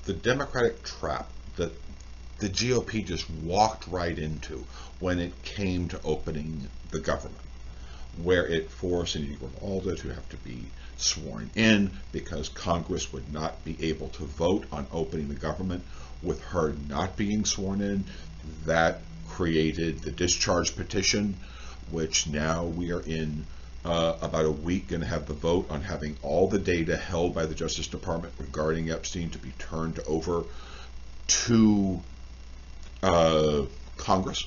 the Democratic trap that the GOP just walked right into when it came to opening the government, where it forced Anita Grimalda to have to be sworn in because Congress would not be able to vote on opening the government with her not being sworn in. That created the discharge petition, which now we are in about a week going to have the vote on having all the data held by the Justice Department regarding Epstein to be turned over to Congress.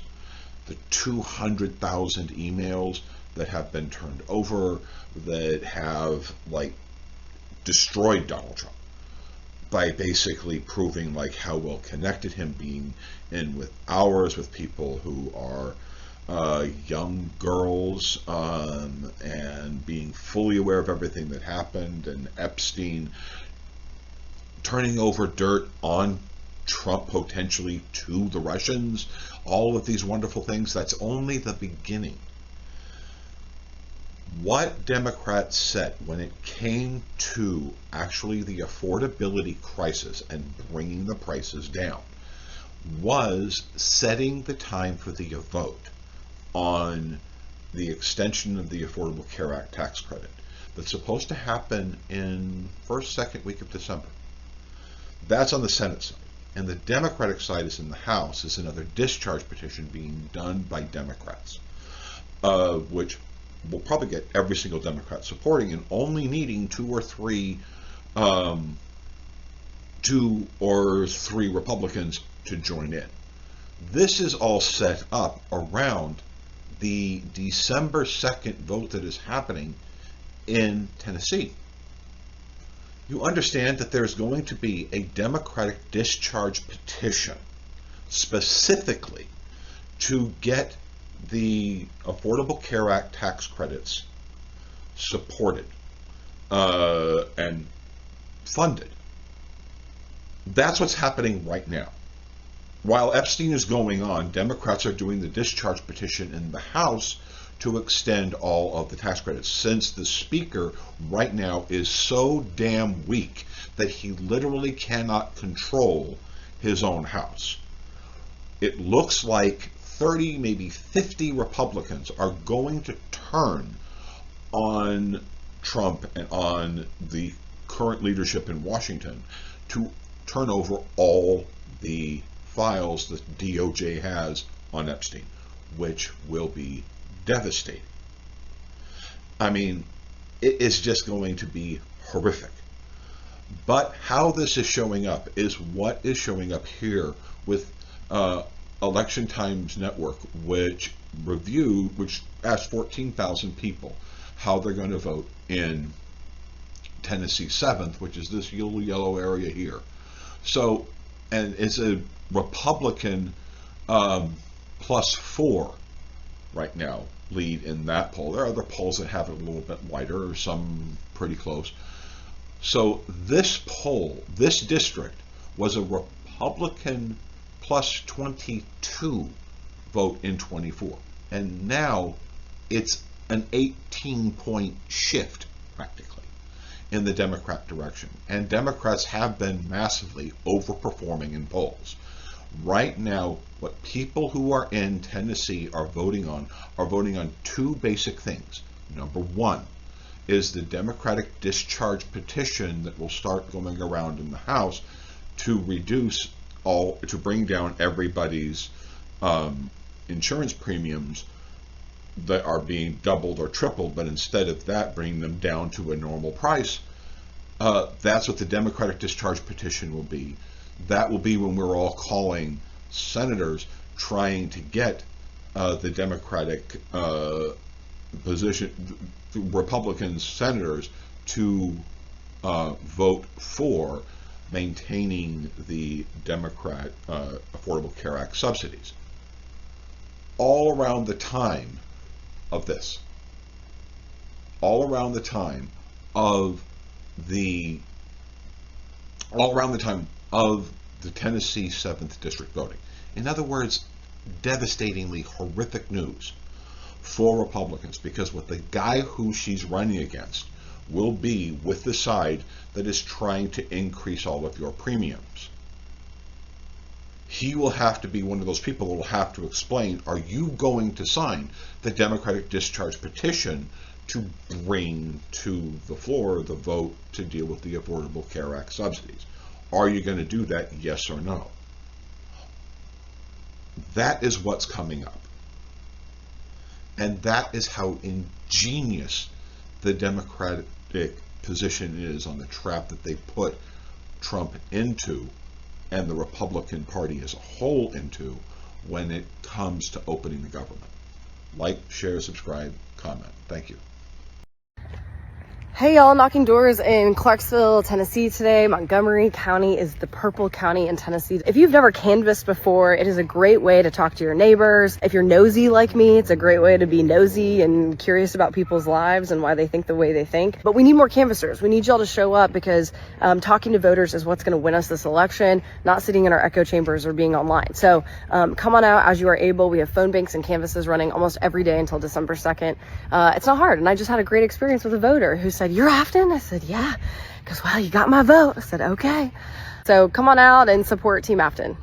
The 200,000 emails that have been turned over that have destroyed Donald Trump by basically proving how well connected him being in with hours with people who are young girls, and being fully aware of everything that happened, and Epstein turning over dirt on Trump potentially to the Russians, all of these wonderful things. That's only the beginning. What Democrats said when it came to actually the affordability crisis and bringing the prices down was setting the time for the vote on the extension of the Affordable Care Act tax credit that's supposed to happen in second week of December. That's on the Senate side. And the Democratic side is in the House, is another discharge petition being done by Democrats, which will probably get every single Democrat supporting and only needing two or three Republicans to join in. This is all set up around the December 2nd vote that is happening in Tennessee. You understand that there's going to be a Democratic discharge petition specifically to get the Affordable Care Act tax credits supported and funded. That's what's happening right now. While Epstein is going on, Democrats are doing the discharge petition in the House to extend all of the tax credits, since the Speaker right now is so damn weak that he literally cannot control his own House. It looks like 30, maybe 50 Republicans are going to turn on Trump and on the current leadership in Washington to turn over all the files that DOJ has on Epstein, which will be devastating. I mean, it is just going to be horrific. But how this is showing up is what is showing up here with Election Times Network, which asked 14,000 people how they're going to vote in Tennessee 7th, which is this yellow area here. So, and it's a Republican +4 right now lead in that poll. There are other polls that have it a little bit wider, or some pretty close. So this poll, this district, was a Republican +22 vote in 24. And now it's an 18-point shift, practically, in the Democrat direction. And Democrats have been massively overperforming in polls. Right now, what people who are in Tennessee are voting on two basic things. Number one is the Democratic discharge petition that will start going around in the House to bring down everybody's insurance premiums that are being doubled or tripled, but instead of that, bring them down to a normal price. That's what the Democratic discharge petition will be. That will be when we're all calling senators trying to get the Democratic Republican senators to vote for maintaining the Democrat Affordable Care Act subsidies. All around the time of this, all around the time of the Tennessee 7th District voting. In other words, devastatingly horrific news for Republicans, because what the guy who she's running against will be with the side that is trying to increase all of your premiums. he will have to be one of those people who will have to explain, are you going to sign the Democratic discharge petition to bring to the floor the vote to deal with the Affordable Care Act subsidies? Are you going to do that, yes or no? That is what's coming up. And that is how ingenious the Democratic position is on the trap that they put Trump into and the Republican Party as a whole into when it comes to opening the government. Like, share, subscribe, comment. Thank you. Hey y'all, knocking doors in Clarksville, Tennessee today. Montgomery County is the purple county in Tennessee. If you've never canvassed before, it is a great way to talk to your neighbors. If you're nosy like me, it's a great way to be nosy and curious about people's lives and why they think the way they think. But we need more canvassers. We need y'all to show up because talking to voters is what's going to win us this election, not sitting in our echo chambers or being online. So come on out as you are able. We have phone banks and canvasses running almost every day until December 2nd. It's not hard. And I just had a great experience with a voter who said, "You're Afton?" I said, "Yeah." Because, "Well, you got my vote." I said, "Okay." So come on out and support Team Afton.